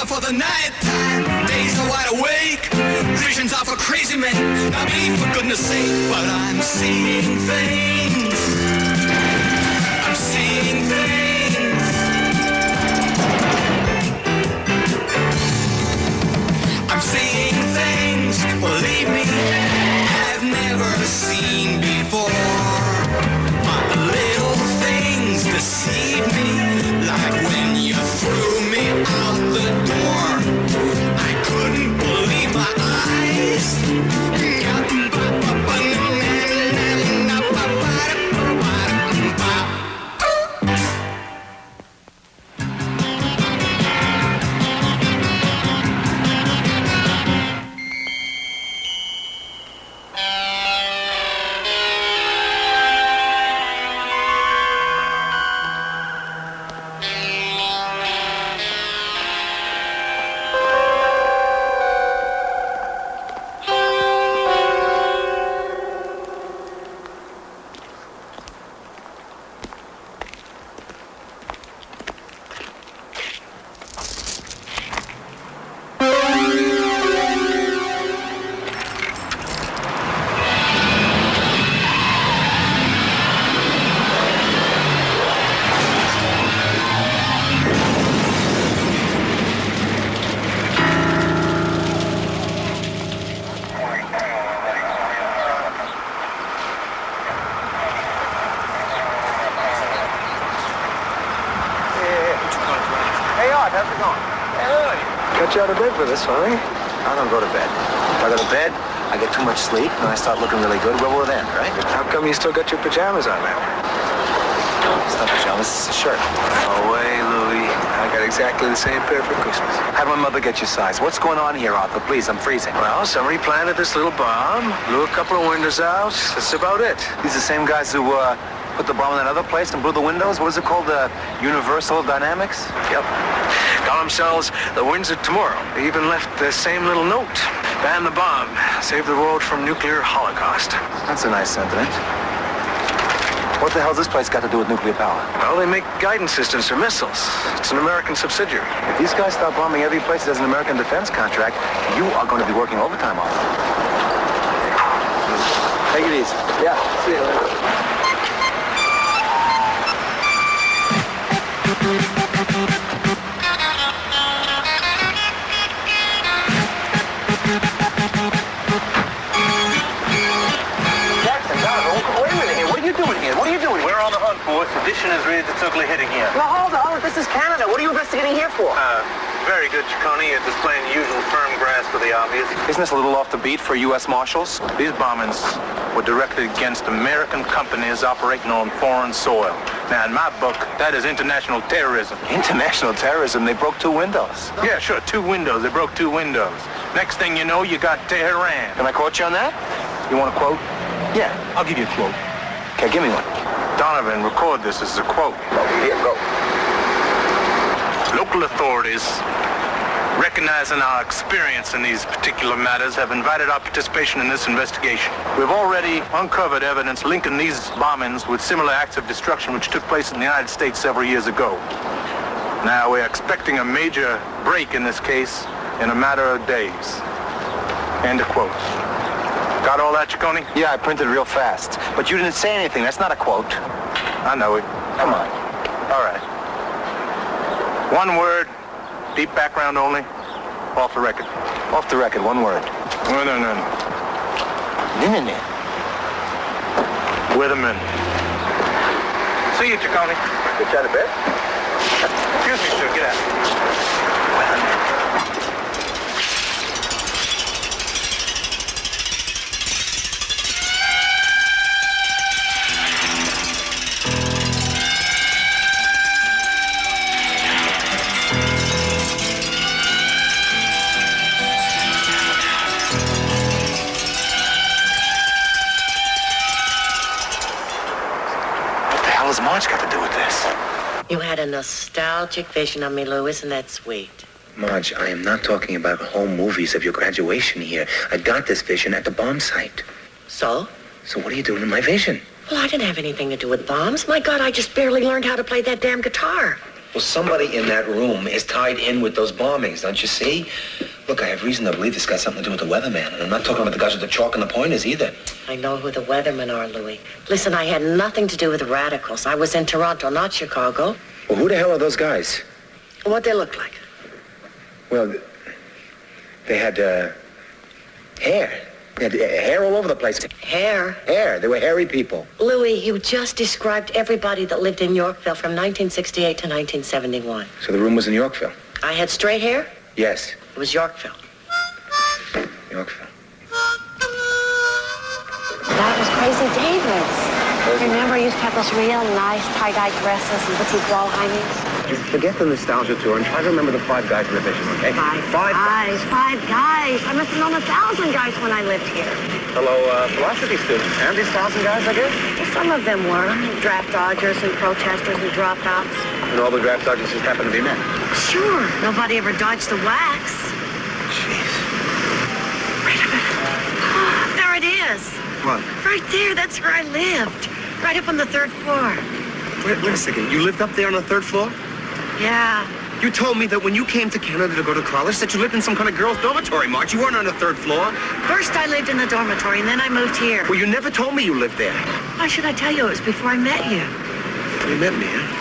are for the night time, days are wide awake, visions are for crazy men, not me for goodness sake, but I'm seeing things, I'm seeing things, I'm seeing things, believe me, I've never seen before, but little things deceive me, like when you threw me out the door. I couldn't believe my eyes. How's it going? Hey, got you out of bed for this one, eh? I don't go to bed. If I go to bed, I get too much sleep, and I start looking really good. Well, we're then, right? How come you still got your pajamas on now? It's not pajamas, it's a shirt. No way, Louie. I got exactly the same pair for Christmas. How'd my mother get your size? What's going on here, Arthur? Please, I'm freezing. Well, somebody planted this little bomb, blew a couple of windows out. That's about it. These are the same guys who, put the bomb in that other place and blew the windows? What is it called? Universal Dynamics? Yep. Call themselves the Winds of Tomorrow. They even left the same little note. Ban the bomb. Save the world from nuclear holocaust. That's a nice sentiment. What the hell's this place got to do with nuclear power? Well, they make guidance systems for missiles. It's an American subsidiary. If these guys start bombing every place that has an American defense contract, you are going to be working overtime on it. Take it easy. Yeah, see you later. We're on the hunt for sedition is ready to totally hit again. Now, hold on. This is Canada. What are you investigating here for? Very good, Ciccone. You're displaying the usual firm grasp of the obvious. Isn't this a little off the beat for U.S. Marshals? These bombings were directed against American companies operating on foreign soil. Now, in my book, that is international terrorism. International terrorism? They broke 2 windows. Yeah, sure, 2 windows. They broke 2 windows. Next thing you know, you got Tehran. Can I quote you on that? You want a quote? Yeah, I'll give you a quote. Okay, give me one. Donovan, record this as a quote. Here, go. Local authorities, recognizing our experience in these particular matters, have invited our participation in this investigation. We've already uncovered evidence linking these bombings with similar acts of destruction which took place in the United States several years ago. Now, we're expecting a major break in this case in a matter of days. End of quote. Got all that, Ciccone? Yeah, I printed real fast. But you didn't say anything. That's not a quote. I know it. Come on. All right. One word, deep background only, off the record. Off the record, one word. No. With a minute. See you, Ciccone. Get you out of bed? Excuse me, sir. Get out. With a minute. What's Marge got to do with this? You had a nostalgic vision of me, Lou. Isn't that sweet? Marge, I am not talking about home movies of your graduation here. I got this vision at the bomb site. So? So what are you doing in my vision? Well, I didn't have anything to do with bombs. My God, I just barely learned how to play that damn guitar. Well, somebody in that room is tied in with those bombings, don't you see? Look, I have reason to believe this got something to do with the weatherman. And I'm not talking about the guys with the chalk and the pointers either. I know who the weathermen are, Louis. Listen, I had nothing to do with the radicals. I was in Toronto, not Chicago. Well, who the hell are those guys? What'd they look like? Well, they had, hair. They had hair all over the place. Hair? Hair. They were hairy people. Louis, you just described everybody that lived in Yorkville from 1968 to 1971. So the room was in Yorkville? I had straight hair? Yes. It was Yorkville. Yorkville. That was Crazy David's. Remember, he used to have those real nice tie-dye dresses and petite wall-hangings? Forget the nostalgia tour and try to remember the 5 guys in the vision, okay? Five guys. I must have known 1,000 guys when I lived here. Hello, philosophy students. And these 1,000 guys, I guess? Well, some of them were draft dodgers and protesters and dropouts. And all the draft dodgers just happened to be men. Sure. Nobody ever dodged the wax. Jeez. Wait a minute. Oh, there it is. What? Right there. That's where I lived. Right up on the 3rd floor. Wait a second. You lived up there on the 3rd floor? Yeah. You told me that when you came to Canada to go to college that you lived in some kind of girls' dormitory, Marge. You weren't on the 3rd floor. First I lived in the dormitory, and then I moved here. Well, you never told me you lived there. Why should I tell you? It was before I met you. You met me, huh?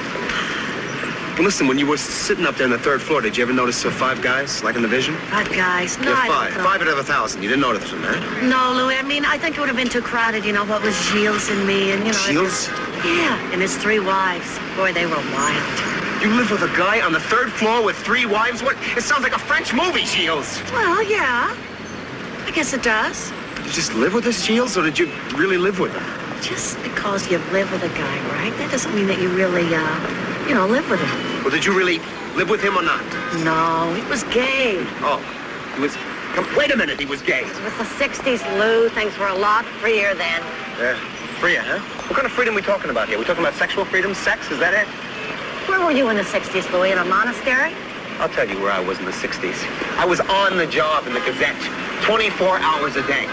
Well, listen, when you were sitting up there on the 3rd floor, did you ever notice 5 guys, like in the vision? 5 guys. No, Yeah, I 5. don't know. 5 out of 1,000. You didn't notice them, huh? No, Louis. I mean, I think it would have been too crowded, you know, what was Gilles and me and, you know... Shields? Yeah, and his 3 wives. Boy, they were wild. You live with a guy on the 3rd floor with 3 wives? What? It sounds like a French movie, Shields. Well, yeah. I guess it does. Did you just live with this, Shields, or did you really live with him? Just because you live with a guy, right? That doesn't mean that you really, you know, live with him. Well, did you really live with him or not? No, he was gay. Oh, he was... Wait a minute, he was gay. It was the 60s, Lou. Things were a lot freer then. Freer, huh? What kind of freedom are we talking about here? We talking about sexual freedom, sex? Is that it? Where were you in the 60s, Louis? In a monastery? I'll tell you where I was in the 60s. I was on the job in the Gazette, 24 hours a day.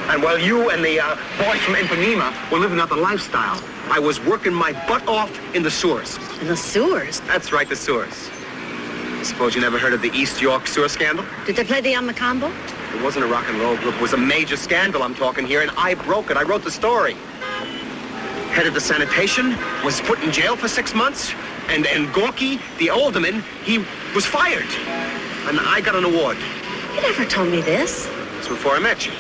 And while you and the boys from Ipanema were living out the lifestyle, I was working my butt off in the sewers. In the sewers? That's right, the sewers. I suppose you never heard of the East York sewer scandal? Did they play the Amacambo? It wasn't a rock and roll group. It was a major scandal I'm talking here, and I broke it. I wrote the story. Head of the sanitation was put in jail for 6 months, and Gorky, the alderman, he was fired. And I got an award. You never told me this. It's before I met you.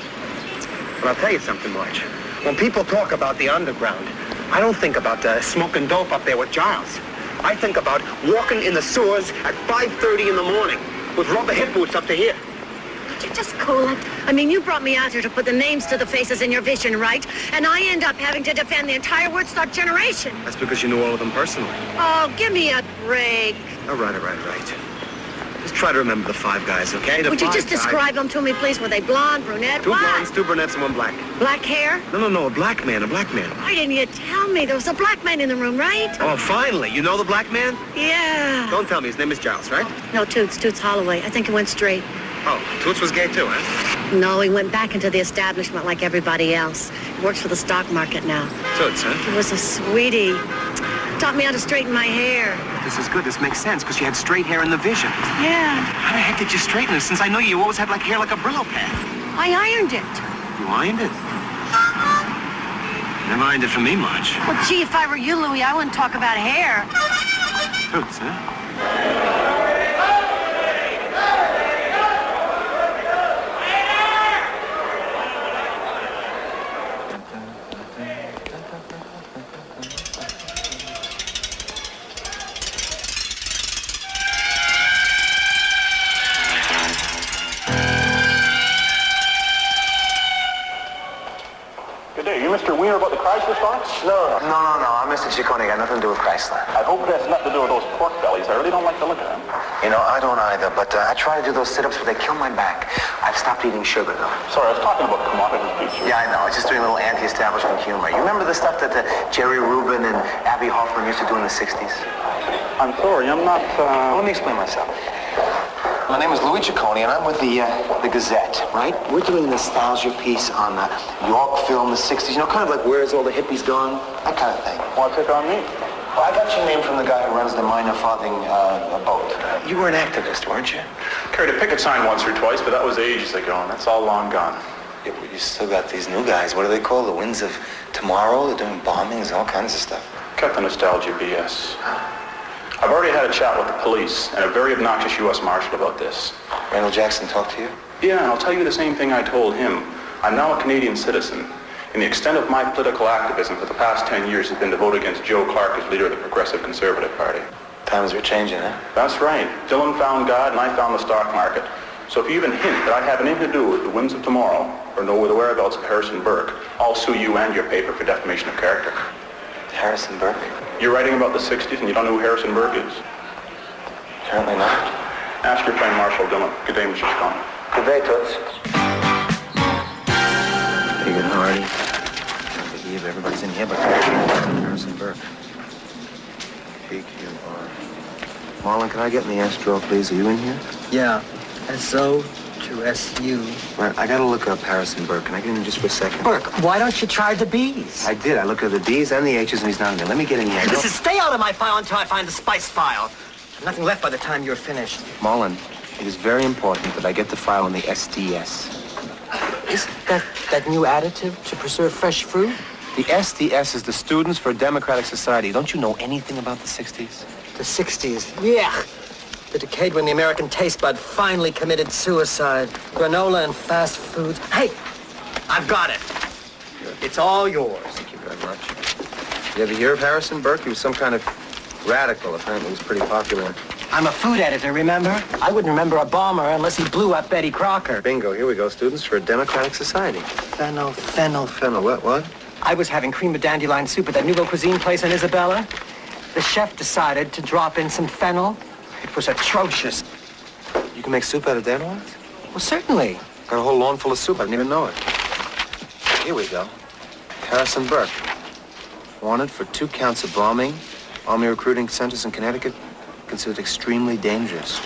But I'll tell you something, Marge. When people talk about the underground, I don't think about smoking dope up there with Giles. I think about walking in the sewers at 5:30 in the morning with rubber hip boots up to here. Could you just cool it? I mean, you brought me out here to put the names to the faces in your vision, right? And I end up having to defend the entire Woodstock generation. That's because you knew all of them personally. Oh, give me a break. All right. Just try to remember the 5 guys, okay? Would you just describe them to me, please? Were they blonde, brunette, 2 what? blondes, 2 brunettes, and 1 black. Black hair? No, a black man. Why didn't you tell me? There was a black man in the room, right? Oh, finally. You know the black man? Yeah. Don't tell me. His name is Giles, right? No, Toots Holloway. I think he went straight. Oh, Toots was gay too, huh? No, he went back into the establishment like everybody else. He works for the stock market now. Toots, huh? He was a sweetie. Taught me how to straighten my hair. This is good. This makes sense, because you had straight hair in the vision. Yeah. How the heck did you straighten it, since I know you always had, like, hair like a Brillo pad? I ironed it. You ironed it? Never ironed it for me, Marge. Well, gee, if I were you, Louis, I wouldn't talk about hair. Toots, huh? Mr. Weiner about the Chrysler stocks? No. I'm Mr. Ciccone. Got nothing to do with Chrysler. I hope it has nothing to do with those pork bellies. I really don't like the look of them. You know, I don't either, but I try to do those sit-ups, but they kill my back. I've stopped eating sugar, though. Sorry, I was talking about commodities, Peter. Yeah, I know. It's just doing a little anti-establishment humor. You remember the stuff that Jerry Rubin and Abby Hoffman used to do in the 60s? I'm sorry, I'm not, Well, let me explain myself. My name is Louis Ciccone, and I'm with the Gazette, right? We're doing a nostalgia piece on Yorkville in the 60s. You know, kind of like Where's All the Hippies Gone? That kind of thing. what's it on me? Well, I got your name from the guy who runs the minor farthing boat. You were an activist, weren't you? Carried a picket sign once or twice, but that was ages ago, and that's all long gone. Yeah, but you still got these new guys. What do they call the Winds of Tomorrow? They're doing bombings and all kinds of stuff. Cut the nostalgia BS. I've already had a chat with the police and a very obnoxious U.S. Marshal about this. Randall Jackson talked to you? Yeah, and I'll tell you the same thing I told him. I'm now a Canadian citizen, and the extent of my political activism for the past 10 years has been to vote against Joe Clark as leader of the Progressive Conservative Party. Times are changing, huh? That's right. Dylan found God, and I found the stock market. So if you even hint that I have anything to do with the Winds of Tomorrow, or know the whereabouts of Harrison Burke, I'll sue you and your paper for defamation of character. Harrison Burke? You're writing about the 60s and you don't know who Harrison Burke is? Apparently not. Ask your friend Marshal Dillon. Good day, Mr. Chacon. Good day, Toots. Big and Hardy. I believe everybody's in here but Harrison Burke. PQR. Marlon, can I get in the S drawer, please? Are you in here? Yeah. SO to SU. Right, I gotta look up Harrison Burke. Can I get in just for a second? Burke, why don't you try the B's? I did. I looked at the D's and the H's and he's not in there. Let me get in here. Listen, stay out of my file until I find the spice file. Nothing left by the time you're finished. Marlon, it is very important that I get the file on the SDS. Isn't that new additive to preserve fresh fruit? The SDS is the Students for a Democratic Society. Don't you know anything about the 60s? The 60s. Yeah. The decade when the American taste bud finally committed suicide. Granola and fast foods. Hey, I've got it. It's all yours. Thank you very much. You ever hear of Harrison Burke? He was some kind of radical. Apparently he was pretty popular. I'm a food editor, remember? I wouldn't remember a bomber unless he blew up Betty Crocker. Bingo. Here we go. Students for a Democratic Society. Fennel. Fennel. What? I was having cream of dandelion soup at that nouveau cuisine place in Isabella. The chef decided to drop in some fennel. It was atrocious. You can make soup out of dandelions? Well, certainly. Got a whole lawn full of soup. I didn't even know it. Here we go. Harrison Burke. Wanted for 2 counts of bombing. Army recruiting centers in Connecticut. Considered extremely dangerous.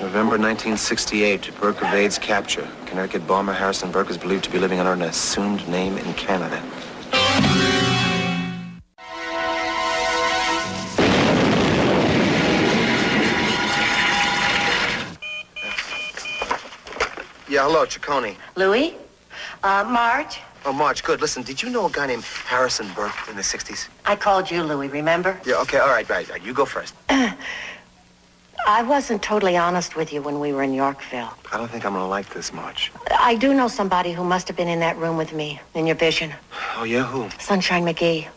November 1968, Burke evades capture. Connecticut bomber Harrison Burke is believed to be living under an assumed name in Canada. Yeah, hello, Ciccone. Louis? Marge? Oh, Marge, good. Listen, did you know a guy named Harrison Burke in the 60s? I called you Louis, remember? Yeah, okay, all right. You go first. I wasn't totally honest with you when we were in Yorkville. I don't think I'm gonna like this, Marge. I do know somebody who must have been in that room with me, in your vision. Oh, yeah, who? Sunshine McGee.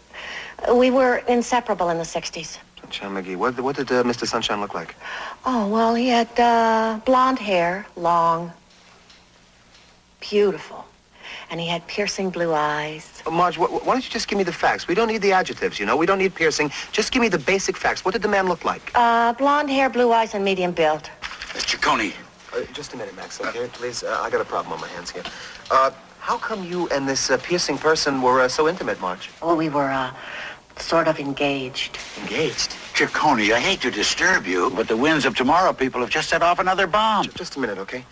We were inseparable in the 60s. Sunshine McGee. What did Mr. Sunshine look like? Oh, well, he had blonde hair, long, beautiful. And he had piercing blue eyes. Marge, why don't you just give me the facts? We don't need the adjectives, you know? We don't need piercing. Just give me the basic facts. What did the man look like? Blonde hair, blue eyes, and medium build. Mr. Ciccone. Just a minute, Max, okay? Please, I got a problem on my hands here. How come you and this piercing person were so intimate, Marge? Well, we were, sort of engaged. Engaged? Ciccone, I hate to disturb you, but the Winds of Tomorrow people have just set off another bomb. Just a minute, okay?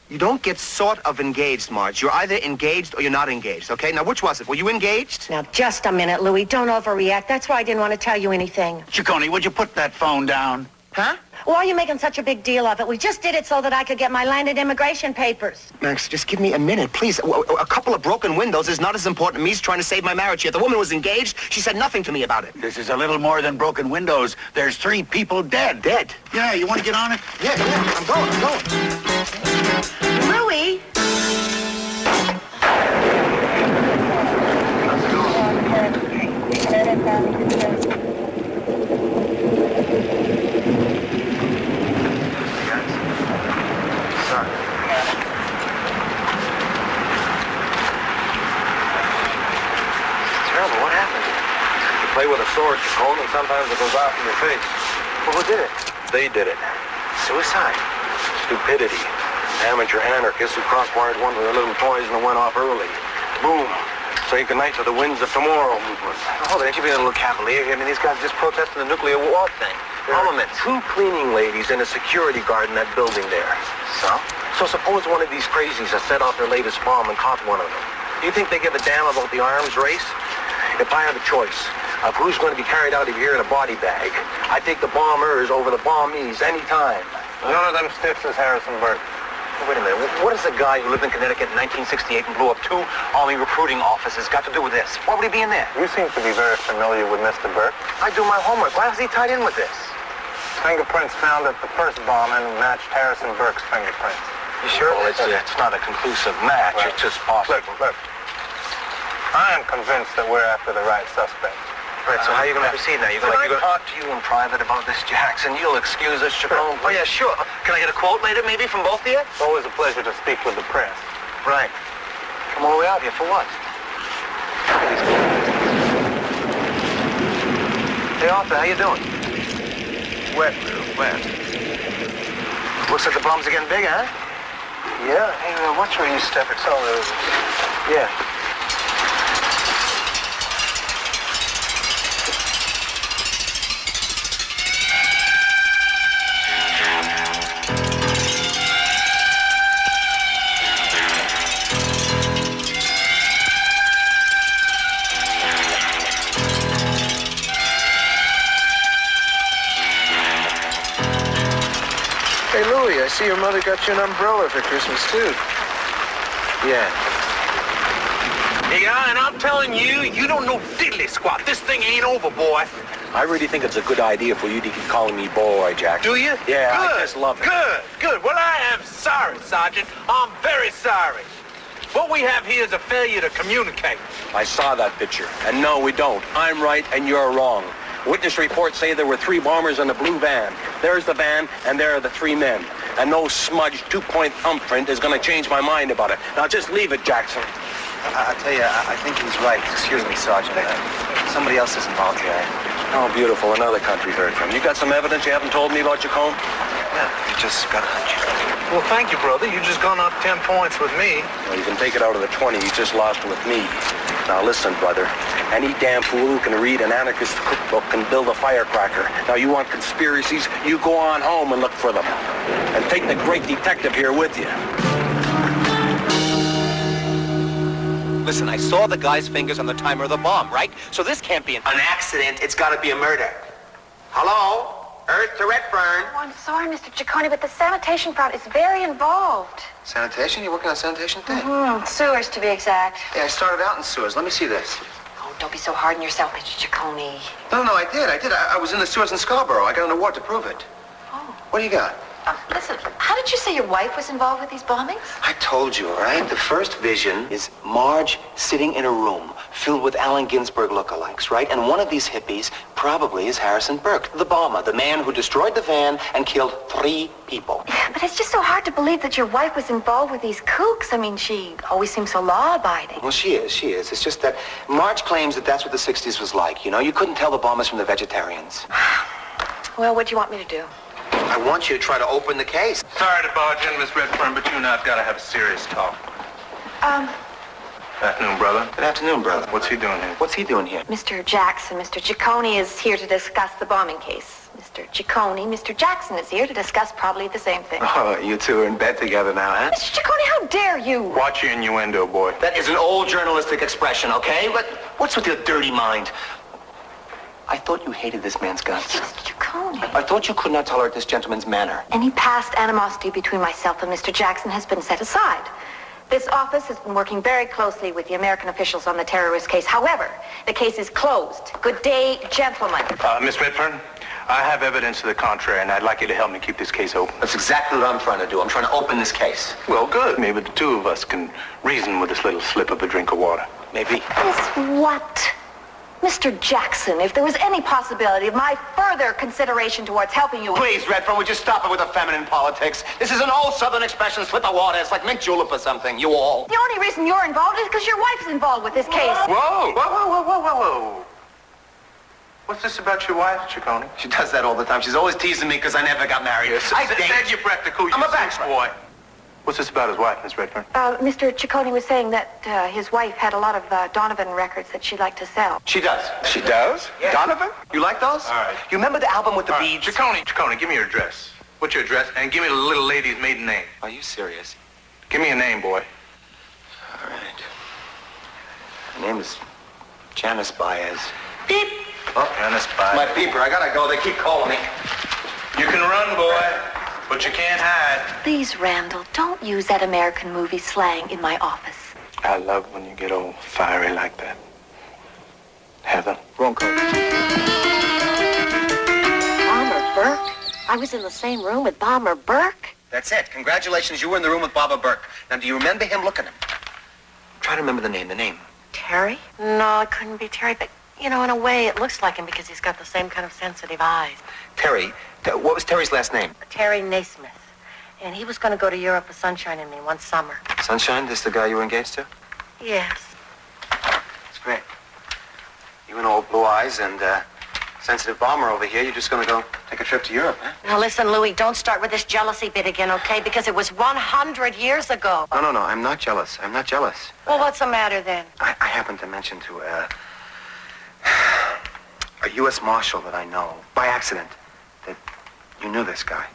You don't get sort of engaged, Marge. You're either engaged or you're not engaged, okay? Now, which was it? Were you engaged? Now, just a minute, Louis. Don't overreact. That's why I didn't want to tell you anything. Ciccone, would you put that phone down? Huh? Why are you making such a big deal of it? We just did it so that I could get my landed immigration papers. Max, just give me a minute, please. A couple of broken windows is not as important to me as trying to save my marriage here. The woman was engaged. She said nothing to me about it. This is a little more than broken windows. There's 3 people dead. Dead? Yeah, you want to get on it? Yeah, I'm going. Louis? Play with a sword, Ciccone, and sometimes it goes off in your face. Well, who did it? They did it. Suicide. Stupidity. Amateur anarchists who crosswired one with a little poison and went off early. Boom. Say goodnight to the Winds of Tomorrow movement. Oh, ain't you being a little cavalier here? I mean, these guys just protesting the nuclear war thing. There are 2 cleaning ladies and a security guard in that building there. So? So suppose one of these crazies has set off their latest bomb and caught one of them. Do you think they give a damn about the arms race? If I have a choice of who's going to be carried out of here in a body bag, I take the bombers over the bombees any time. None of them stiffs as Harrison Burke. Wait a minute. What has a guy who lived in Connecticut in 1968 and blew up 2 Army recruiting offices got to do with this? Why would he be in there? You seem to be very familiar with Mr. Burke. I do my homework. Why is he tied in with this? Fingerprints found at the first bombing matched Harrison Burke's fingerprints. You sure? Well, it's not a conclusive match. Right. It's just possible. Look. I am convinced that we're after the right suspect. Right, so how are you going to proceed now? Can I talk to you in private about this, Jackson? You'll excuse us, Chacon. Oh, yeah, sure. Can I get a quote later, maybe, from both of you? It's always a pleasure to speak with the press. Right. Come all the way out here for what? Hey, Arthur, how you doing? Wet, wet. Looks like the bombs are getting bigger, huh? Yeah. Hey, watch where you step. It's all over. Yeah. Hey, Louie, I see your mother got you an umbrella for Christmas, too. Yeah. Yeah, and I'm telling you, you don't know diddly squat. This thing ain't over, boy. I really think it's a good idea for you to keep calling me boy, Jackson. Do you? Yeah, good. I just love it. Good. Well, I am sorry, Sergeant. I'm very sorry. What we have here is a failure to communicate. I saw that picture. And no, we don't. I'm right and you're wrong. Witness reports say there were 3 bombers in a blue van. There's the van, and there are the 3 men. And no smudged 2-point thumbprint is going to change my mind about it. Now just leave it, Jackson. I tell you, I think he's right. Excuse me, Sergeant. Somebody else is involved here. Oh, beautiful. Another country heard from. You got some evidence you haven't told me about, Chacon? Yeah, you just got a hunch. Well, thank you, brother. You just gone up 10 points with me. Well, you can take it out of the 20. You just lost with me. Now, listen, brother. Any damn fool who can read an anarchist cookbook can build a firecracker. Now, you want conspiracies? You go on home and look for them. And take the great detective here with you. Listen, I saw the guy's fingers on the timer of the bomb, right? So this can't be an accident. It's got to be a murder. Hello? Earth to Redfern. Oh, I'm sorry, Mr. Ciccone, but the sanitation fraud is very involved. Sanitation? You working on sanitation thing? Sewers, to be exact. Yeah, I started out in sewers. Let me see this. Oh, don't be so hard on yourself, Mr. Ciccone. No, I did. I was in the sewers in Scarborough. I got an award to prove it. Oh. What do you got? Listen, how did you say your wife was involved with these bombings? I told you, all right? The first vision is Marge sitting in a room filled with Allen Ginsberg lookalikes, right? And one of these hippies probably is Harrison Burke, the bomber, the man who destroyed the van and killed 3 people. Yeah, but it's just so hard to believe that your wife was involved with these kooks. I mean, she always seems so law-abiding. Well, she is. It's just that Marge claims that that's what the 60s was like, you know? You couldn't tell the bombers from the vegetarians. Well, what do you want me to do? I want you to try to open the case. Sorry to barge in, Miss Redfern, but you and I have got to have a serious talk. Afternoon, brother. Good afternoon, brother. What's he doing here? What's he doing here? Mr. Jackson, Mr. Ciccone is here to discuss the bombing case. Mr. Ciccone, Mr. Jackson is here to discuss probably the same thing. Oh, you two are in bed together now, huh? Mr. Ciccone, how dare you? Watch your innuendo, boy. That is an old journalistic expression, okay? But what's with your dirty mind? I thought you hated this man's guts. Mr. Ciccone. I thought you could not tolerate this gentleman's manner. Any past animosity between myself and Mr. Jackson has been set aside. This office has been working very closely with the American officials on the terrorist case. However, the case is closed. Good day, gentlemen. Miss Redfern, I have evidence to the contrary, and I'd like you to help me keep this case open. That's exactly what I'm trying to do. I'm trying to open this case. Well, good. Maybe the 2 of us can reason with this little slip of a drink of water. Maybe. Is what? Mr. Jackson, if there was any possibility of my further consideration towards helping you... Please, Redfern, would you stop it with the feminine politics? This is an old Southern expression, slip of water. It's like mint julep or something, you all. The only reason you're involved is because your wife's involved with this case. Whoa. What's this about your wife, Ciccone? She does that all the time. She's always teasing me because I never got married. Yes, I said your breath to cool. I'm a bachelor. Boy. What's this about his wife, Miss Redfern? Mr. Ciccone was saying that his wife had a lot of Donovan records that she'd like to sell. She does. She does? Yeah. Donovan? You like those? All right. You remember the album with the All right. beads? Ciccone, give me your address. What's your address? And give me the little lady's maiden name. Are you serious? Give me a name, boy. All right. Her name is Janice Baez. Beep. Oh, Janice Baez. My beeper. I gotta go. They keep calling me. You can run, boy, but you can't hide. Please, Randall, don't use that American movie slang in my office. I love when you get all fiery like that. Heather. Wrong code. Bomber Burke? I was in the same room with Bomber Burke? That's it. Congratulations. You were in the room with Baba Burke. Now, do you remember him? Look at him. Try to remember the name. Terry? No, it couldn't be Terry, but, you know, in a way, it looks like him because he's got the same kind of sensitive eyes. Terry. What was Terry's last name? Terry Naismith. And he was going to go to Europe with Sunshine and me one summer. Sunshine? This the guy you were engaged to? Yes. That's great. You and old Blue Eyes and sensitive Bomber over here. You're just going to go take a trip to Europe, huh? Now, listen, Louis, don't start with this jealousy bit again, okay? Because it was 100 years ago. No. I'm not jealous. I'm not jealous. Well, what's the matter then? I happened to mention to a U.S. Marshal that I know, by accident, that you knew this guy.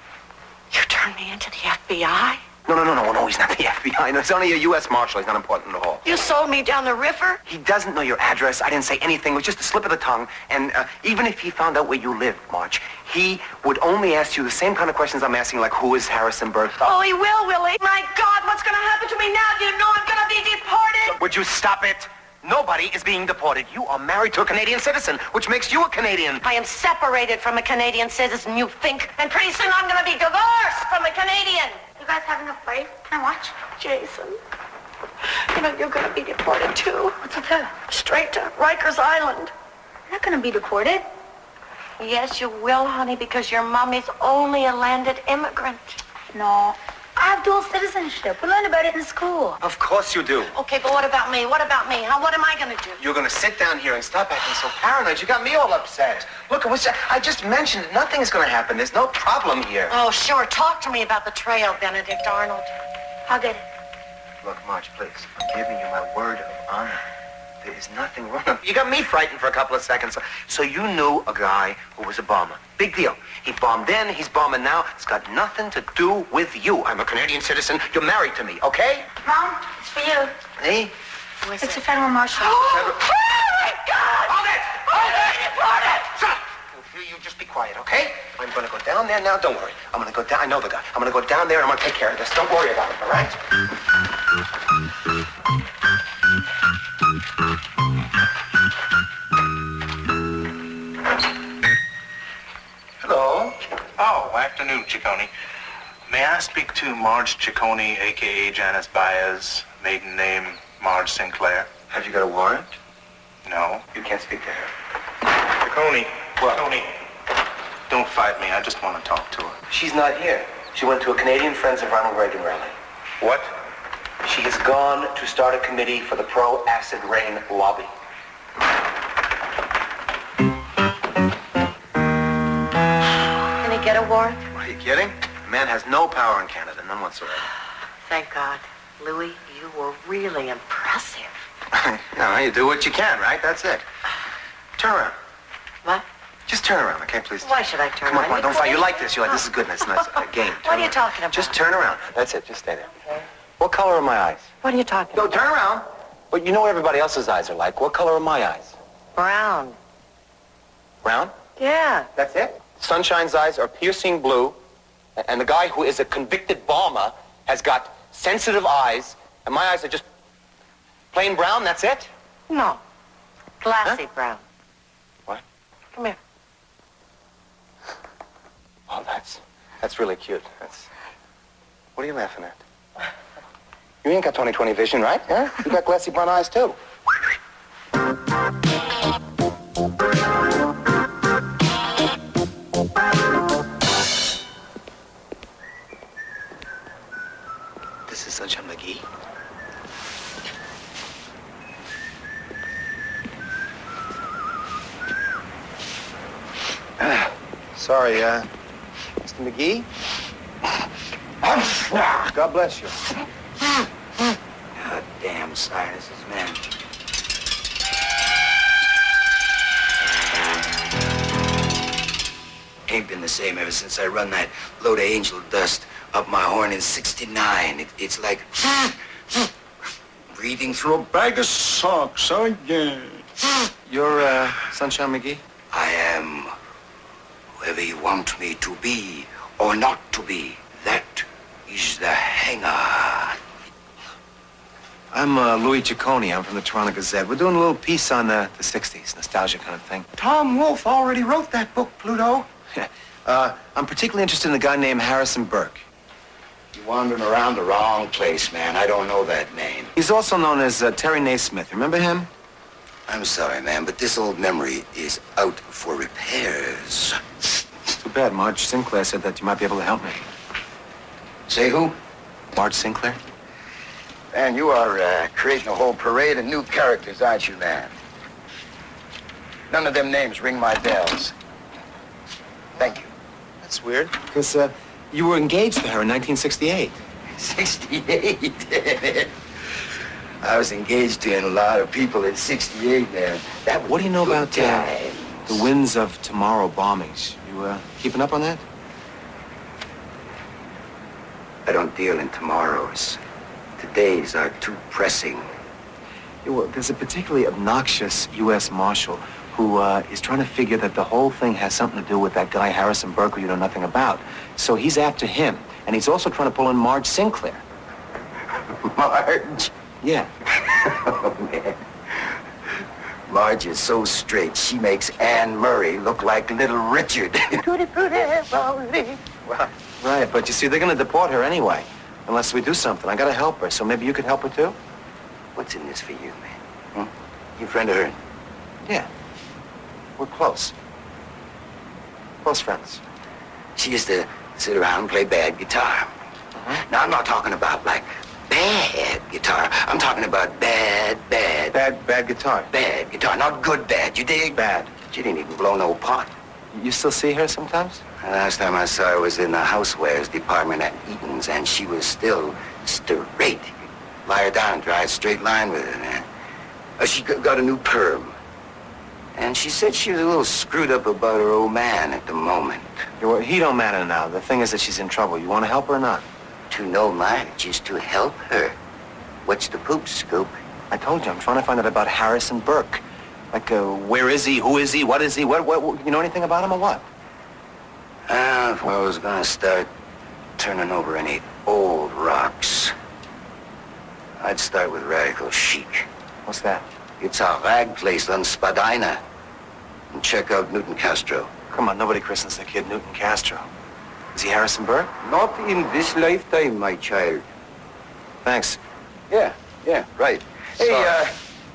You turned me into the FBI? No, he's not the FBI. No, he's only a U.S. Marshal. He's not important at all. You sold me down the river? He doesn't know your address. I didn't say anything. It was just a slip of the tongue. And even if he found out where you live, Marge, he would only ask you the same kind of questions I'm asking, like, who is Harrison Burke? Oh, he will he? My God, what's going to happen to me now? Do you know I'm going to be deported? Would you stop it? Nobody is being deported. You are married to a Canadian citizen, which makes you a Canadian. I am separated from a Canadian citizen, you think. And pretty soon I'm going to be divorced from a Canadian. You guys having a fight? Can I watch? Jason, you know, you're going to be deported, too. What's up there? Straight to Rikers Island. You're not going to be deported. Yes, you will, honey, because your mommy's only a landed immigrant. No. I have dual citizenship. We learned about it in school. Of course you do. Okay, but what about me? What about me? What am I going to do? You're going to sit down here and stop acting so paranoid. You got me all upset. Look, I just mentioned it. Nothing is going to happen. There's no problem here. Oh, sure. Talk to me about the trail, Benedict Arnold. I'll get it. Look, Marge, please. I'm giving you my word of honor. There is nothing wrong. You got me frightened for a couple of seconds. So you knew a guy who was a bomber. Big deal. He bombed then, he's bombing now. It's got nothing to do with you. I'm a Canadian citizen. You're married to me, okay? Mom, it's for you. Hey? It's a federal marshal. Oh, my God! Hold it! Shut up! You just be quiet, okay? I'm going to go down there now. Don't worry. I'm going to go down. I know the guy. I'm going to go down there and I'm going to take care of this. Don't worry about it, all right? Hello. Oh, afternoon, Ciccone. May I speak to Marge Ciccone, a.k.a. Janice Baez, maiden name Marge Sinclair? Have you got a warrant? No. You can't speak to her. Ciccone. What? Ciccone. Don't fight me. I just want to talk to her. She's not here. She went to a Canadian Friends of Ronald Reagan rally. What? She has gone to start a committee for the pro-acid rain lobby. Can he get a warrant? Are you kidding? The man has no power in Canada, none whatsoever. Thank God. Louis, you were really impressive. No, you do what you can, right? That's it. Turn around. What? Just turn around, okay, please? Why should I turn Come on, around? come on, don't fight. You like this. You like this is good. That's nice. Game. What are you talking about? Just turn around. That's it. Just stay there. Okay. What color are my eyes? What are you talking No, about? turn around. But you know what everybody else's eyes are like. What color are my eyes? Brown. Brown? Yeah. That's it? Sunshine's eyes are piercing blue, and the guy who is a convicted bomber has got sensitive eyes, and my eyes are just plain brown. That's it? No. Glassy brown. What? Come here. Oh, that's really cute. What are you laughing at? You ain't got 20/20 vision, right? Huh? You got glassy brown eyes, too. This is Sunshine McGee. Sorry, Mr. McGee? God bless you. God damn sinuses, man. Ain't been the same ever since I run that load of angel dust up my horn in '69. It's like breathing through a bag of socks. Oh, yeah. You're, Sunshine McGee? I am whoever you want me to be or not to be. That is the hanger. I'm Louis Ciccone. I'm from the Toronto Gazette. We're doing a little piece on the 60s, nostalgia kind of thing. Tom Wolfe already wrote that book, Pluto. I'm particularly interested in a guy named Harrison Burke. You're wandering around the wrong place, man. I don't know that name. He's also known as Terry Naismith. Remember him? I'm sorry, man, but this old memory is out for repairs. Too bad. Marge Sinclair said that you might be able to help me. Say who? Marge Sinclair? Man, you are creating a whole parade of new characters, aren't you, man? None of them names ring my bells. Thank you. That's weird, because you were engaged to her in 1968. 68? I was engaged to a lot of people in '68, man. What do you know about the Winds of Tomorrow bombings? You keeping up on that? I don't deal in tomorrows. Today's are too pressing. Yeah, well, there's a particularly obnoxious U.S. Marshal who is trying to figure that the whole thing has something to do with that guy Harrison Burke who you know nothing about. So he's after him, and he's also trying to pull in Marge Sinclair. Marge? Yeah. Oh, man. Marge is so straight, she makes Anne Murray look like Little Richard. Well, right, but you see, they're going to deport her anyway, unless we do something. I got to help her, so maybe you could help her too? What's in this for you, man? You a friend of hers? Yeah. We're close. Close friends. She used to sit around and play bad guitar. Now, I'm not talking about, like, bad guitar. I'm talking about bad. Bad guitar? Bad guitar, not good bad. You dig? Bad. She didn't even blow no pot. You still see her sometimes? The last time I saw her was in the housewares department at Eaton's, and she was still straight. Lie her down and drive a straight line with her, man. She got a new perm. And she said she was a little screwed up about her old man at the moment. Yeah, well, he don't matter now. The thing is that she's in trouble. You want to help her or not? To know mileage is to help her. What's the poop scoop? I told you, I'm trying to find out about Harrison Burke. Like, where is he? Who is he? What is he? What, you know anything about him or what? If I was gonna start turning over any old rocks, I'd start with radical chic. What's that? It's a rag place on Spadina. And check out Newton Castro. Come on, nobody christens the kid Newton Castro. Is he Harrison Burke? Not in this lifetime, my child. Thanks. Yeah, right. Hey,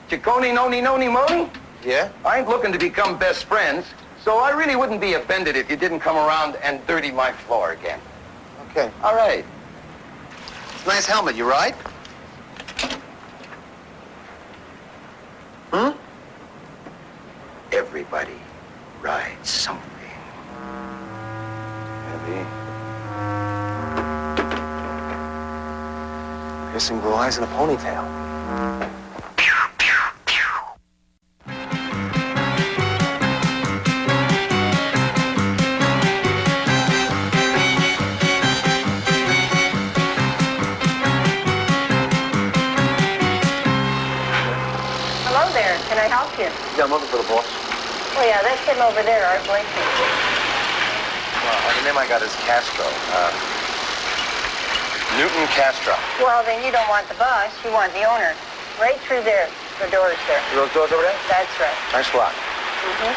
Ciccone, noni, moni? Yeah? I ain't looking to become best friends, so I really wouldn't be offended if you didn't come around and dirty my floor again. Okay. All right. It's a nice helmet. You ride? Everybody rides something. Maybe. Piercing blue eyes and a ponytail. Hello there. Can I help you? Yeah, I'm looking for the boss. Oh, yeah, that's him over there, Art Blakey. Well, the name I got is Castro. Newton Castro. Well, then you don't want the boss. You want the owner. Right through there. The door's there. Those doors over there? That's right. Thanks a lot. Mm-hmm.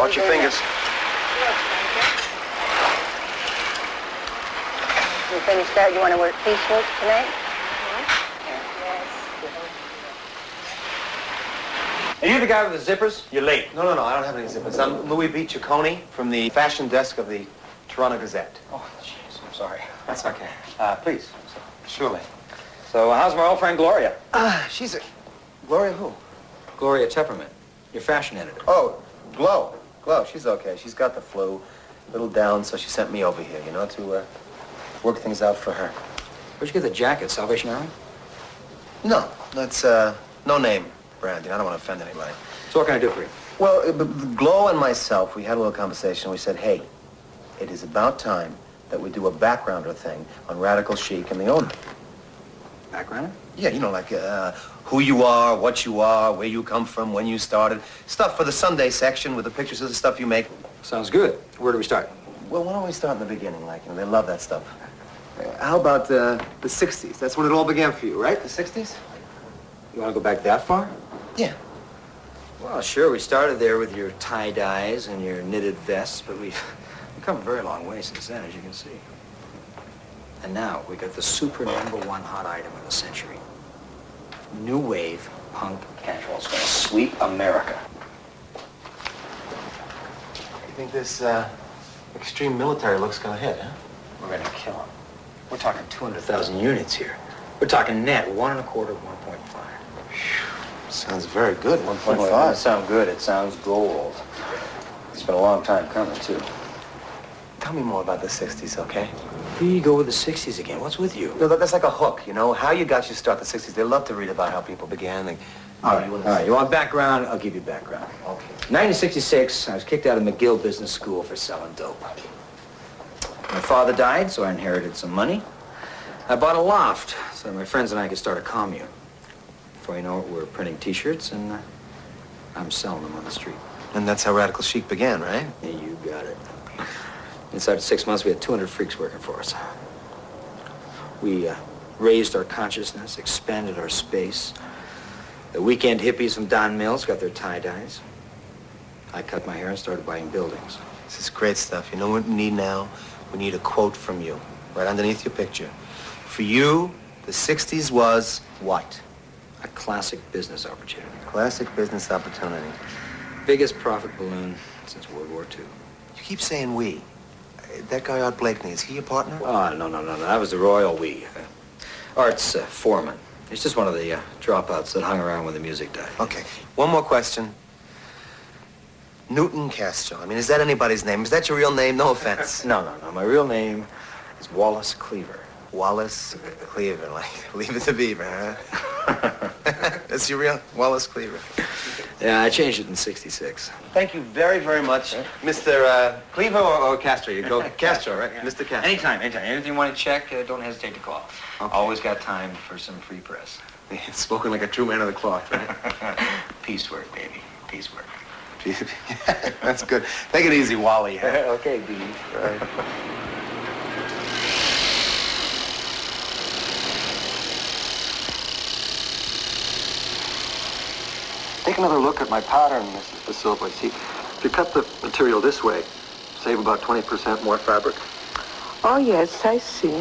Watch your fingers. Yes, thank you. You finished out? You want to work piecework tonight? Are you the guy with the zippers? You're late. No, I don't have any zippers. I'm Louis B. Ciccone from the fashion desk of the Toronto Gazette. Oh, jeez, I'm sorry. That's okay. Please. Surely. So how's my old friend Gloria? She's a... Gloria who? Gloria Tepperman, your fashion editor. Oh, Glow. She's okay. She's got the flu. A little down, so she sent me over here, you know, to work things out for her. Where'd you get the jacket? Salvation Army? No, that's, no name brand. I don't want to offend anybody. So what can I do for you? Well, Glow and myself, we had a little conversation. We said, hey, it is about time that we do a backgrounder thing on Radical Chic and the owner. Backgrounder? Yeah, you know, like who you are, what you are, where you come from, when you started. Stuff for the Sunday section with the pictures of the stuff you make. Sounds good. Where do we start? Well, why don't we start in the beginning? Like, you know, they love that stuff. How about the 60s? That's when it all began for you, right? The 60s? You want to go back that far? Yeah. Well, sure, we started there with your tie-dyes and your knitted vests, but we've come a very long way since then, as you can see. And now we got the super #1 hot item of the century. New wave punk casual. It's gonna sweep America. You think this extreme military look's gonna hit, huh? We're gonna kill them. We're talking 200,000 units here. We're talking net 1.25, 1.5. Sounds very good, 1.5. Well, it doesn't sound good, it sounds gold. It's been a long time coming, too. Tell me more about the 60s, okay? Here you go with the 60s again. What's with you? No, that's like a hook, you know? How you got your start, the 60s. They love to read about how people began. All right. You want background? I'll give you background. Okay. 1966, I was kicked out of McGill Business School for selling dope. My father died, so I inherited some money. I bought a loft so that my friends and I could start a commune. Before you know it, we're printing T-shirts, and I'm selling them on the street. And that's how Radical Chic began, right? Yeah, you got it. Inside 6 months, we had 200 freaks working for us. We raised our consciousness, expanded our space. The weekend hippies from Don Mills got their tie-dyes. I cut my hair and started buying buildings. This is great stuff. You know what we need now? We need a quote from you, right underneath your picture. For you, the 60s was what? A classic business opportunity. Classic business opportunity. Biggest profit balloon since World War II. You keep saying we. That guy Art Blakeney, is he your partner? Oh, no. That was the royal we. Art's foreman. He's just one of the dropouts that hung around when the music died. Okay. One more question. Newton Castro. I mean, is that anybody's name? Is that your real name? No offense. No. My real name is Wallace Cleaver. Wallace Cleaver, like Leave It to Beaver, huh? That's your real Wallace Cleaver. Yeah, I changed it in '66. Thank you very, very much, Mr. Cleaver or Castro. You go Castro, right? Yeah. Mr. Castro. Anytime. Anything you want to check, don't hesitate to call. Okay. Always got time for some free press. Yeah, spoken like a true man of the cloth, right? Piecework, baby. Piecework. That's good. Take it easy, Wally. Huh? Okay, B. Right. Take another look at my pattern, Mrs. De Silva. See, if you cut the material this way, save about 20% more fabric. Oh, yes, I see.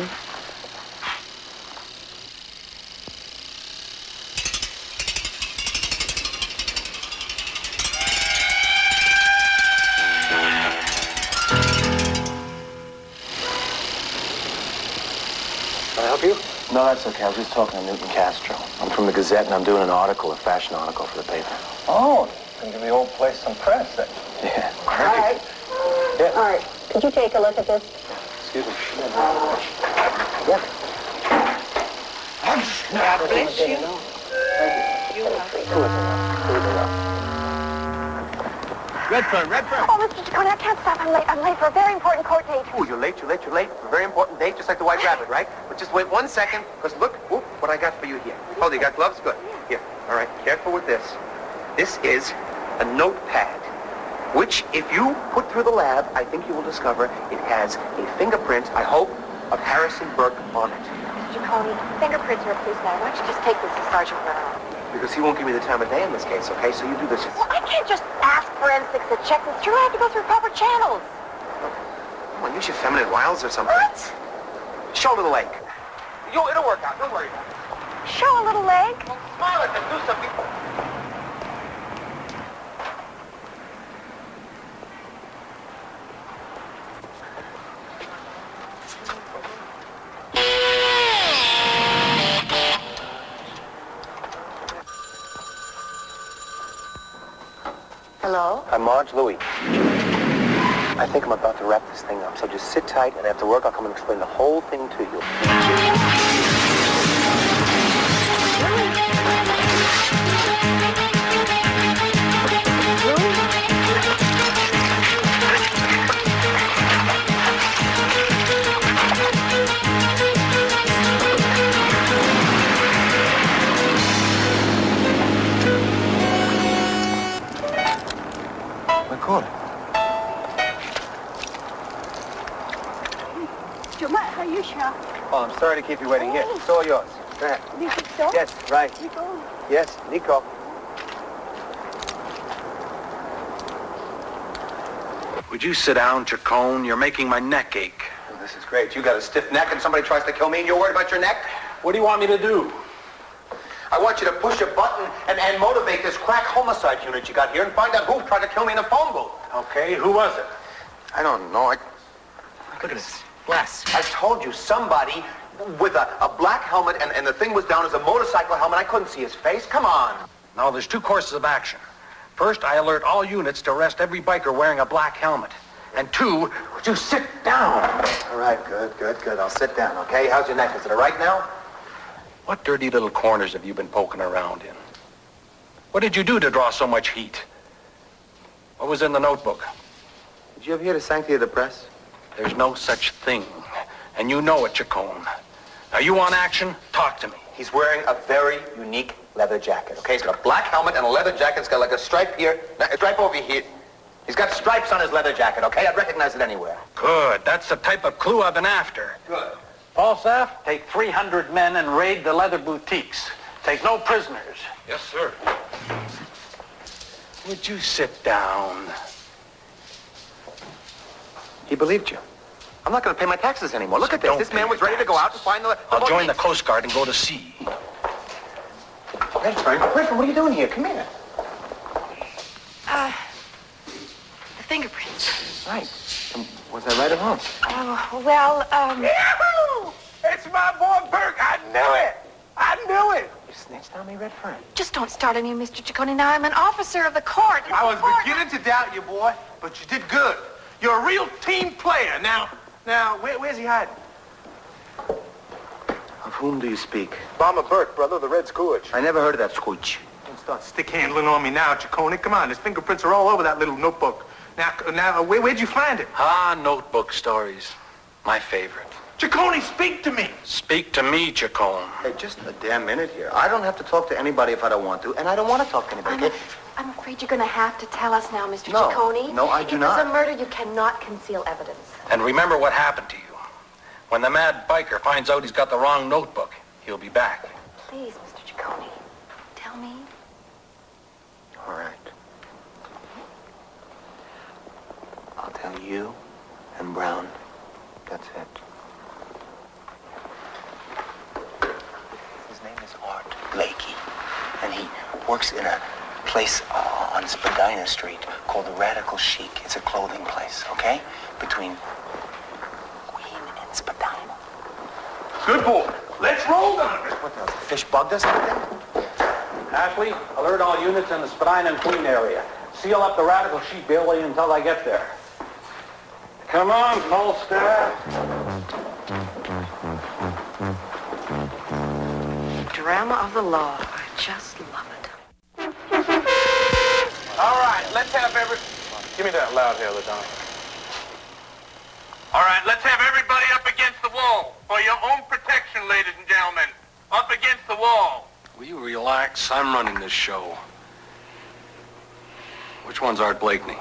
Can I help you? No, that's okay. I was just talking to Newton Castro. I'm from the Gazette, and I'm doing an article, a fashion article for the paper. Oh, can give the old place some press then. Yeah. All right. Yeah. All right. Could you take a look at this? Excuse me. Yeah. God bless you. Redfern. Oh, Mr. Ciccone, I can't stop. I'm late for a very important court date. Oh, you're late. For a very important date, just like the White Rabbit, right? But just wait 1 second, because look, what I got for you here. Oh, you got gloves? Good. Here. All right. Careful with this. This is a notepad, which, if you put through the lab, I think you will discover it has a fingerprint, I hope, of Harrison Burke on it. Mr. Ciccone, fingerprints are a police matter. Why don't you just take this to Sergeant Brown? Because he won't give me the time of day in this case, okay? So you do this. Well, I can't just ask forensics to check this through. I have to go through proper channels. Come on, use your feminine wiles or something. What? Show a little leg. It'll work out. Don't worry about it. Show a little leg. Smile at them. Do something. Hello? I'm Marge Louis. I think I'm about to wrap this thing up, so just sit tight, and after work I'll come and explain the whole thing to you. Louis? Oh, I'm sorry to keep you waiting. Here, it's all yours. Right. Yes, right. Nico. Yes, Nico. Would you sit down, Chacon? You're making my neck ache. Oh, this is great. You got a stiff neck and somebody tries to kill me and you're worried about your neck? What do you want me to do? I want you to push a button and motivate this crack homicide unit you got here and find out who tried to kill me in the phone booth. Okay, who was it? I don't know. Look at this. Bless. I told you, somebody with a black helmet and the thing was down as a motorcycle helmet. I couldn't see his face. Come on. Now, there's two courses of action. First, I alert all units to arrest every biker wearing a black helmet. And two, would you sit down? All right, good. I'll sit down, okay? How's your neck? Is it all right now? What dirty little corners have you been poking around in? What did you do to draw so much heat? What was in the notebook? Did you ever hear the sanctity of the press? There's no such thing. And you know it, Chacon. Are you on action? Talk to me. He's wearing a very unique leather jacket, okay? He's got a black helmet and a leather jacket. It's got like a stripe here, a stripe over here. He's got stripes on his leather jacket, okay? I'd recognize it anywhere. Good. That's the type of clue I've been after. Good. Falstaff, take 300 men and raid the leather boutiques. Take no prisoners. Yes, sir. Would you sit down? He believed you. I'm not going to pay my taxes anymore. Look at this. This man was ready to go out and find the I'll join the Coast Guard and go to sea. Redfern, what are you doing here? Come here. The fingerprints. Right. Was I right or wrong? Oh, well, Yahoo! It's my boy Burke. I knew it. You snitched on me, Redfern. Just don't start on you, Mr. Ciccone. Now, I'm an officer of the court. I was beginning to doubt you, boy, but you did good. You're a real team player. Now, where's he hiding? Of whom do you speak? Bomber Burke, brother, the Red Scourge. I never heard of that Scourge. Don't start stick-handling on me now, Ciccone. Come on, his fingerprints are all over that little notebook. Now, where'd you find it? Notebook stories. My favorite. Ciccone, speak to me. Speak to me, Chacon. Hey, just a damn minute here. I don't have to talk to anybody if I don't want to, and I don't want to talk to anybody, okay? I'm afraid you're going to have to tell us now, Mr. No. Ciccone. No, I do not. If it's a murder, you cannot conceal evidence. And remember what happened to you. When the mad biker finds out he's got the wrong notebook, he'll be back. Please, Mr. Ciccone, tell me. All right. I'll tell you and Brown. That's it. His name is Art Blakey, and he works in a place on Spadina Street called the Radical Chic. It's a clothing place, okay? Between Queen and Spadina. Good boy. Let's roll down it. What, the fish bugged us out there? Ashley, alert all units in the Spadina and Queen area. Seal up the Radical Chic building until I get there. Come on, Falstaff. Drama of the law. I just love it. All right, let's have Give me that loud hair, LaDonna. All right, let's have everybody up against the wall. For your own protection, ladies and gentlemen. Up against the wall. Will you relax? I'm running this show. Which one's Art Blakey?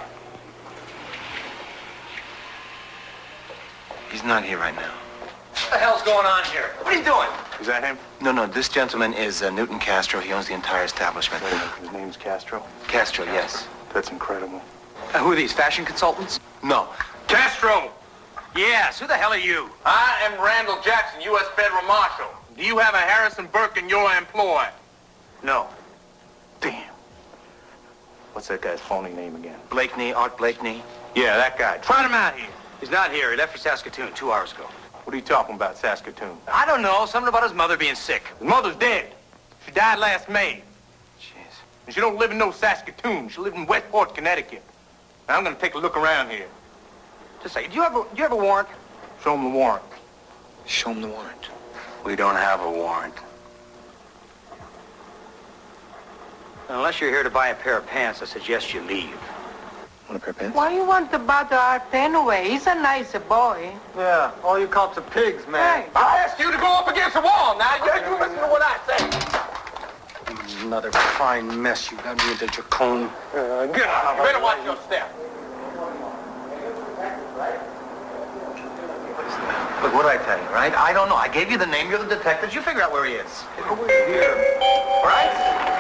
He's not here right now. What the hell's going on here? What are you doing? Is that him? No, this gentleman is Newton Castro. He owns the entire establishment. His name's Castro? Castro, yes. That's incredible. Who are these, fashion consultants? No. Castro! Yes, who the hell are you? I am Randall Jackson, U.S. Federal Marshal. Do you have a Harrison Burke in your employ? No. Damn. What's that guy's phony name again? Blakey, Art Blakey. Yeah, that guy. Trot him out here. He's not here. He left for Saskatoon 2 hours ago. What are you talking about, Saskatoon? I don't know. Something about his mother being sick. His mother's dead. She died last May. Jeez. And she don't live in no Saskatoon. She lives in Westport, Connecticut. Now, I'm going to take a look around here. Just say, do you have a warrant? Show him the warrant. Show him the warrant. We don't have a warrant. Unless you're here to buy a pair of pants, I suggest you leave. Want a pair of pants? Why you want to bother Art anyway? He's a nice boy. Yeah, all you cops are pigs, man. Hey. I asked you to go up against the wall. Now, you listen to what I say. Another fine mess you got me into, Chacon. Get out. You better watch your step. What is that? Look, what did I tell you, right? I don't know. I gave you the name. You're the detectives. You figure out where he is. Here. All right?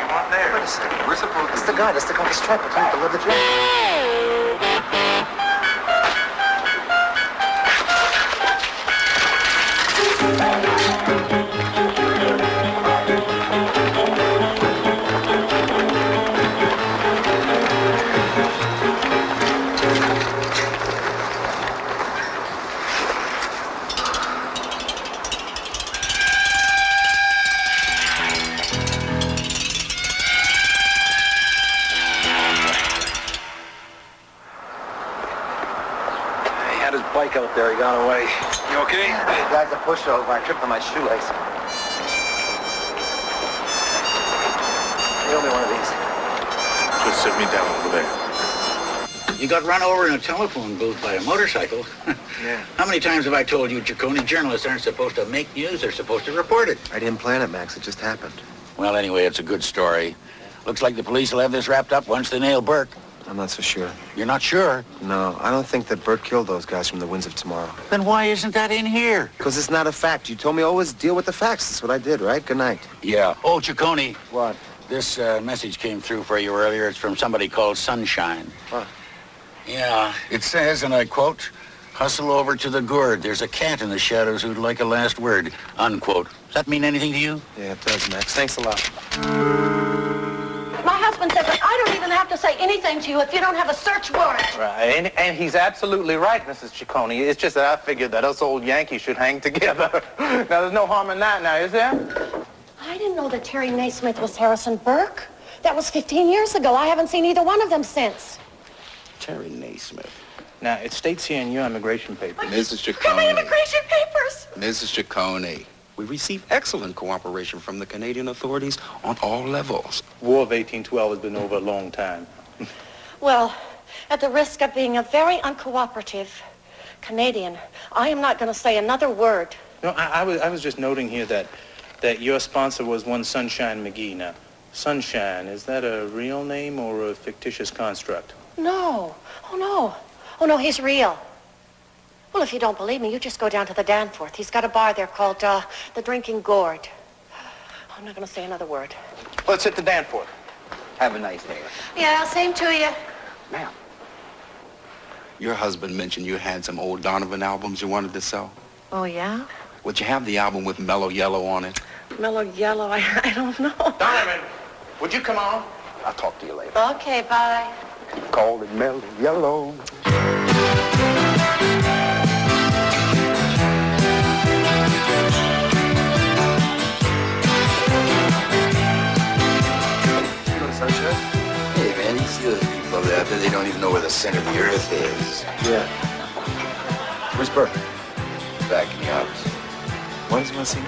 Come on there. Wait a second. We're supposed That's the guy. That's the guy that's trapped between the leather jacket. He had his bike out there. He got away. You okay? Hey, guy's a pushover. I tripped on my shoelace. The only one of these. Just sit me down over there. You got run over in a telephone booth by a motorcycle. Yeah. How many times have I told you, Ciccone, journalists aren't supposed to make news, they're supposed to report it. I didn't plan it, Max. It just happened. Well, anyway, it's a good story. Looks like the police will have this wrapped up once they nail Burke. I'm not so sure. You're not sure? No, I don't think that Bert killed those guys from the Winds of Tomorrow. Then why isn't that in here? Because it's not a fact. You told me always deal with the facts. That's what I did, right? Good night. Yeah. Oh, Ciccone. What? This message came through for you earlier. It's from somebody called Sunshine. What? Yeah. It says, and I quote, "Hustle over to the gourd. There's a cat in the shadows who'd like a last word," unquote. Does that mean anything to you? Yeah, it does, Max. Thanks a lot. My husband said that I don't even have to say anything to you if you don't have a search warrant. Right, and he's absolutely right, Mrs. Ciccone. It's just that I figured that us old Yankees should hang together. Now, there's no harm in that now, is there? I didn't know that Terry Naismith was Harrison Burke. That was 15 years ago. I haven't seen either one of them since. Terry Naismith. Now, it states here in your immigration papers. Mrs. In my Ciccone. immigration papers. Mrs. Ciccone. We receive excellent cooperation from the Canadian authorities on all levels. War of 1812 has been over a long time. Well, at the risk of being a very uncooperative Canadian, I am not going to say another word. No, I was just noting here that your sponsor was one Sunshine McGee. Now, Sunshine, is that a real name or a fictitious construct? No. Oh, no. Oh, no, he's real. Well, if you don't believe me, you just go down to the Danforth. He's got a bar there called the Drinking Gourd. I'm not going to say another word. Let's hit the Danforth. Have a nice day. Yeah, same to you. Ma'am. Your husband mentioned you had some old Donovan albums you wanted to sell. Oh, yeah? Would you have the album with Mellow Yellow on it? Mellow Yellow, I don't know. Donovan, would you come on? I'll talk to you later. Okay, bye. Call it Mellow Yellow. Sunshine? Hey, man, you see those people over there? They don't even know where the center of the earth is. Yeah. Where's Bert? Back in the office. Why does he want to see me?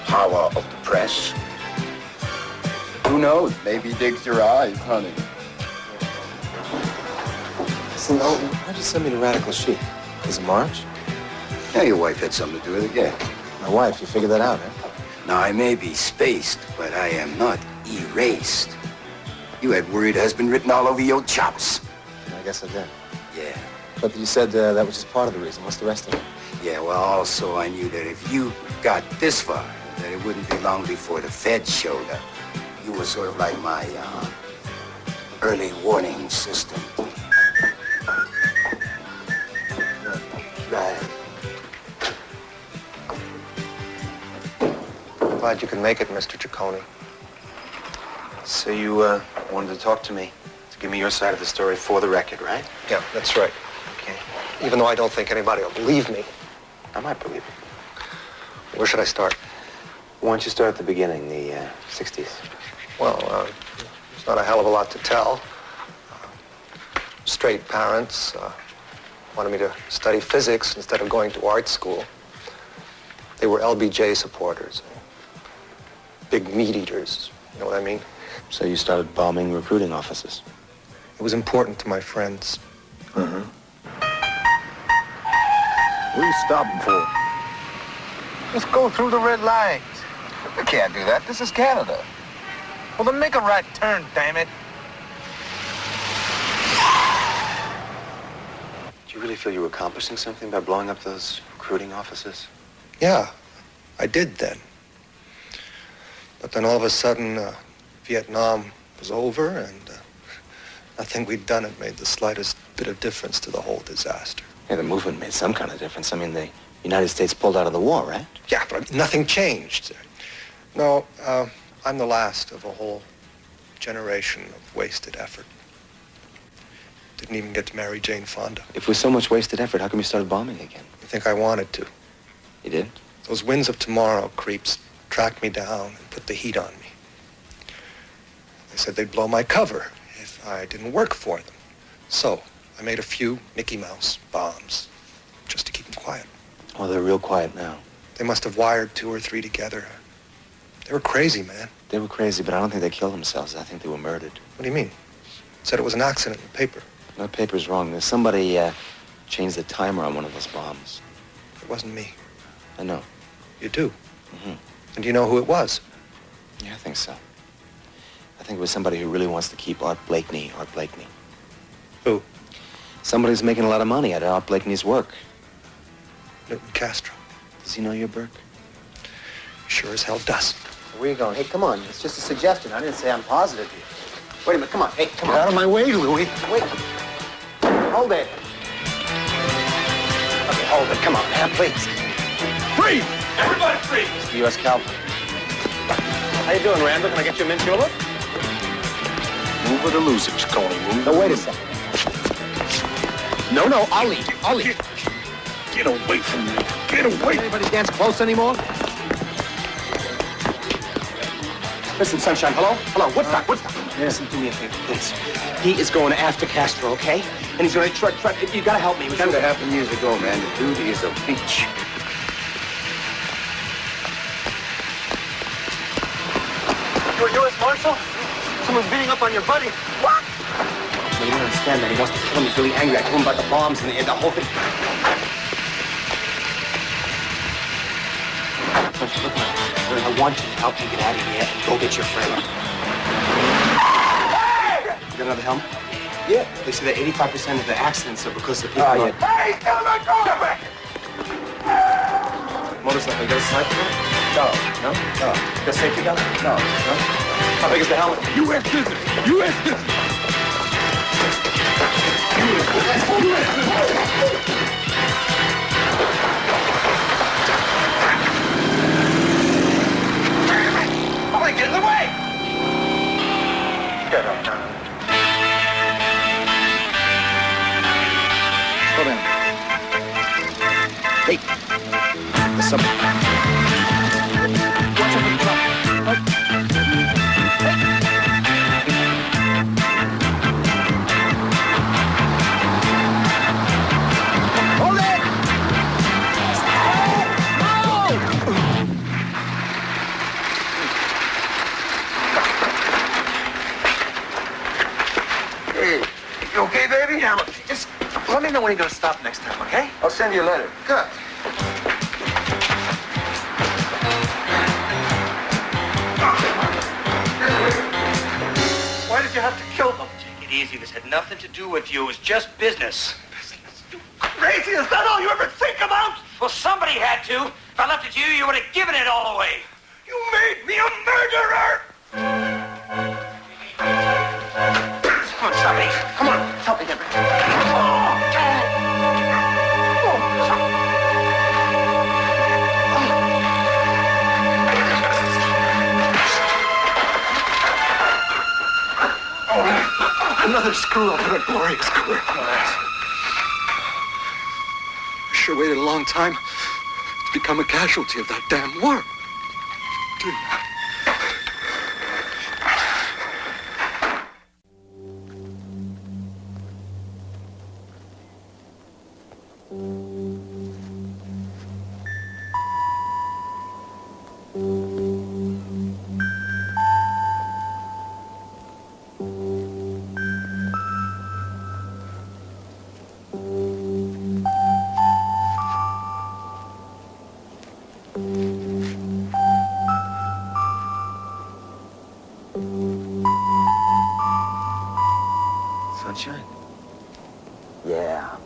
Power of the press. Who knows? Maybe he digs your eyes, honey. Listen, why'd you send me to Radical Chic? Is it March? Yeah, your wife had something to do with it, yeah. My wife, you figured that out, eh? Now, I may be spaced, but I am not erased. You had worried husband written all over your chops. I guess I did. Yeah. But you said that was just part of the reason. What's the rest of it? Yeah, well, also I knew that if you got this far, that it wouldn't be long before the Feds showed up. You were sort of like my early warning system. Right. Glad you could make it, Mr. Ciccone. So you wanted to talk to me, to give me your side of the story for the record, right? Yeah, that's right. Okay. Even though I don't think anybody will believe me. I might believe you. Where should I start? Why don't you start at the beginning, the 60s? Well, there's not a hell of a lot to tell. Straight parents wanted me to study physics instead of going to art school. They were LBJ supporters. Big meat eaters, you know what I mean? So you started bombing recruiting offices? It was important to my friends. Mm-hmm. What are you stopping for? Let's go through the red lights. You can't do that. This is Canada. Well, then make a right turn, damn it. Do you really feel you were accomplishing something by blowing up those recruiting offices? Yeah, I did then. But then all of a sudden, Vietnam was over, and nothing we'd done had made the slightest bit of difference to the whole disaster. Yeah, the movement made some kind of difference. I mean, the United States pulled out of the war, right? Yeah, but nothing changed. No, I'm the last of a whole generation of wasted effort. Didn't even get to marry Jane Fonda. If with so much wasted effort, how come you started bombing again? I think I wanted to. You did? Those winds of tomorrow creeps tracked me down and put the heat on me. They said they'd blow my cover if I didn't work for them. So I made a few Mickey Mouse bombs just to keep them quiet. Oh, they're real quiet now. They must have wired 2 or 3 together. They were crazy, man. They were crazy, but I don't think they killed themselves. I think they were murdered. What do you mean? Said it was an accident in the paper. No, paper's wrong. There's somebody changed the timer on one of those bombs. It wasn't me. I know. You do? Mm-hmm. And do you know who it was? Yeah, I think so. I think it was somebody who really wants to keep Art Blakeney. Who? Somebody who's making a lot of money out of Art Blakeney's work. Newton Castro. Does he know your Burke? Sure as hell does. Where are you going? Hey, come on. It's just a suggestion. I didn't say I'm positive here. Wait a minute. Come on. Hey, come on. Get out of my way, Louis. Wait. Hold it. Okay, hold it. Come on, man, please. Freeze! Everybody freeze! It's the U.S. Cavalry. How you doing, Randall? Can I get you a mint julep? Move or to lose it, Coney. Move. No, wait a second. No, I'll eat. Get away from me. Get away. Anybody dance close anymore? Listen, Sunshine, hello? What's that? Listen, do me a favor, please. He is going after Castro, okay? And he's going to try, you gotta help me. It should have happened years ago, man. The dude is a peach. You're a U.S. Marshal? Someone's beating up on your buddy. What? No, you don't understand that. He wants to kill him. He's really angry. I told him about the bombs and the whole thing. Look, I want you to help me get out of here and go get your friend. You got another helmet? Yeah. They say that 85% of the accidents are because of people. Oh, yeah. Hey, come back! Motorcycle, you got a sniper gun? No. You got a safety gun? No. How big is the helmet? U.S. business! U.S. business! Get in the way! Get up now. Slow down. Hey, what's up? Watch out, hold it! You okay, baby? Yeah, look, just let me know when you're gonna stop next time, okay? I'll send you a letter. Good. Why did you have to kill them? Take it easy. This had nothing to do with you. It was just business. Crazy, is that all you ever think about? Well, somebody had to. If I left it to you, you would have given it all away. You made me a murderer! Come on, somebody. Come on, help me, Deborah. Another screw-up in a glorious career. I sure waited a long time to become a casualty of that damn war. Didn't I? Sunshine? Yeah.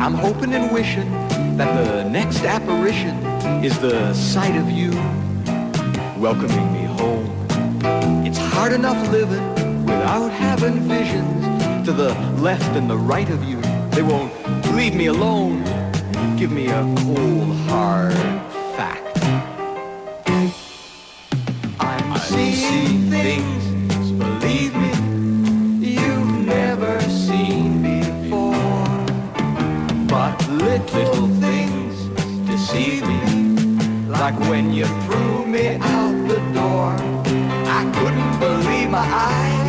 I'm hoping and wishing that the next apparition is the sight of you welcoming me home. It's hard enough living without having visions to the left and the right of you. They won't leave me alone. Give me a cold, hard fact. I'm seeing things, believe me, you've never seen before. But little things deceive me, like when you threw me out the door. I couldn't believe my eyes.